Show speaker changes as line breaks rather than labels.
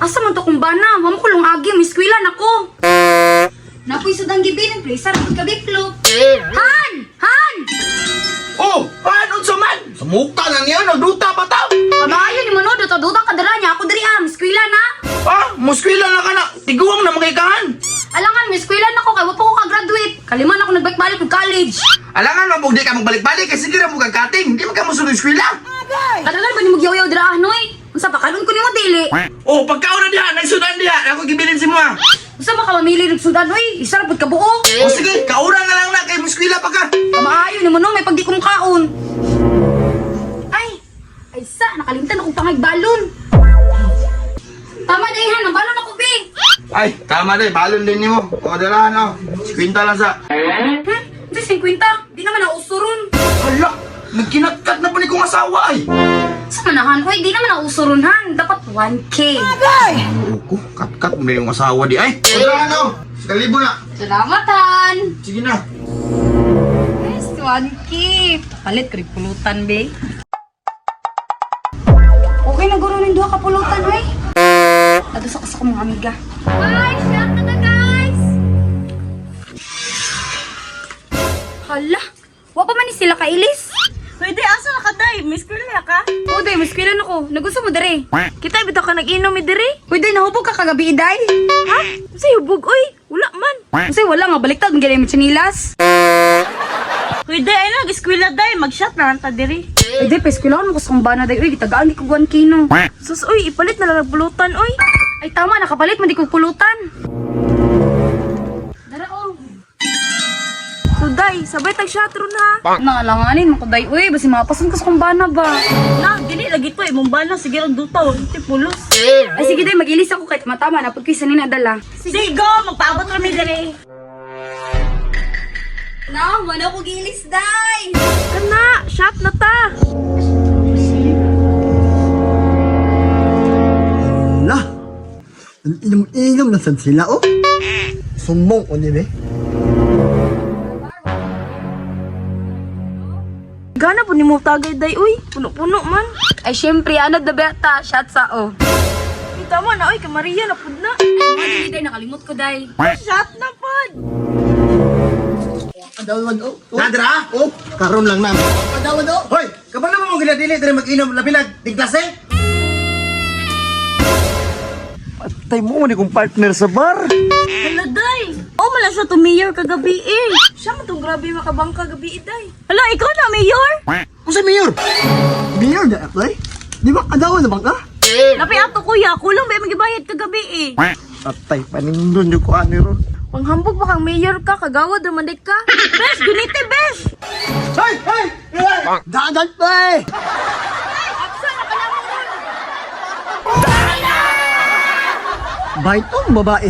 Asa man to kung bana? Mamo ko lang agi, may eskwela na ko. Napoy sa dang gibilin, pre. Sarap ka biklo. Han! Han!
Oh, paano sa man? Sa muka lang yan, nagduta pa tao.
Kamayo ni Mano, duta-duta ka dara niya. Ako diri may eskwela na.
Ah, muskwila na ka na. Tiguang na magikahan.
Alangan, may eskwela na ko. Kaya wapo ko ka-graduate. Kaliman ako nagbalik-balik ng college.
Alangan, mabugdi ka magbalik-balik kasi sige na mo kagkating. Hindi mo ka musunod eskwela.
Kadagal ba ni magyaw-yaw dira Noy? Unsa pa kalon ko nimo dili?
Oh, pagkauna diha, nagsudan diha. Ako gibilin si mo ha.
Unsa ba ka mamili ng sudan Noy? Isa ra pud ka buo.
O sige, kaura na lang na kay muskwila pa ka.
Kamaayo ni Mano, may pagdi kong kaon. Ay sa, nakalimtan akong pangay balon. Tama dai han, ang balon ako big.
Ay, tama din, balon din ni mo. O, dalahan o. Kwinta lang sa...
Di 50, di naman nausuron.
Hala, nagkinatkat na pa ni kong asawa ay.
Sa manahan, oy, di naman nausuron han. Dapat 1K.
Oko, kat-kat mo na yung asawa di ay. O, dalahan o. Kalibo na.
Salamat han.
Sige na.
Yes, 1K. Palit, kripulutan, be. Okay na guro ng duha ka pulutan, oy. Nadusa ko sa mga amiga. Guys, shot na na, guys! Hala, wa pa man ni sila kailis.
Pwede, asa na ka, day? Miss Kurila ka?
O, day, mas kailan ako. Nagusto mo, dere.
Kita, bitaw ka nag-inom, diri?
Uy, day, nahubog ka kagabi, day.
Ha? Kasi hubog, oy. Wala man.
Kasi wala nga, baliktad, magaling mo chinilas.
Pwede, ay nag-eskwila, day. Mag-shot na lang ta, diri.
Uy, day, peskulahan mo kasi kung bana, day. Uy, gitagaan di ko 1 kino.
Sus, oy, ipalit na lang pulutan, oy.
Ay, tama, nakapalit, mandi ko pulutan. Dara, oh.
So, day, sabay tag-shot ron, ha?
Naalanganin mo ko, day. Uy, basi mapasun ka sa kung bana ba?
Na, dili, lagi to, imong bala. Sige, ang dutaw. Hindi, pulos.
Ay, sige, day, mag-ilis ako kahit matama. Napag ko isa ninadala.
Sige, go! Magpaabot kami, diri.
Na, wala ko gilis, day.
Kana, shot na ta.
Na, ang inom-inom na sad sila, oh. Sumong, o nibe.
Gana po ni mo tagay, day, uy. Puno-puno man.
Ay, syempre, ano da beta? Shot sa, oh.
Ay, tama na, uy. Kamariya, napod na.
Ay, day, nakalimot ko, day.
Shot na pod.
Kadawad, oh.
Nadra?
Oh, karon lang namin. Kadawad, oh.
Hoy, kabalo mo mong ginadili diri mag-inom lapinag. Ting klase?
Patay mo ni kong partner sa bar.
Hala, day. Oh, mala siya to mayor kagabi, eh. Siya mo tong grabe makabangka gabi, day. Hala, ikaw na, mayor?
Kung sa mayor? Mayor na apply? Di ba kadawad na bang ka?
Lapi ato, kuya. Kulang ba magibayad kagabi, eh.
Patay, panindon yung kuha ni Ron.
Panghambog ba kang mayor ka? Kagawad naman dik ka? Besh, gunite, besh!
Hey, hey! Dagat pa eh! Baitong babae.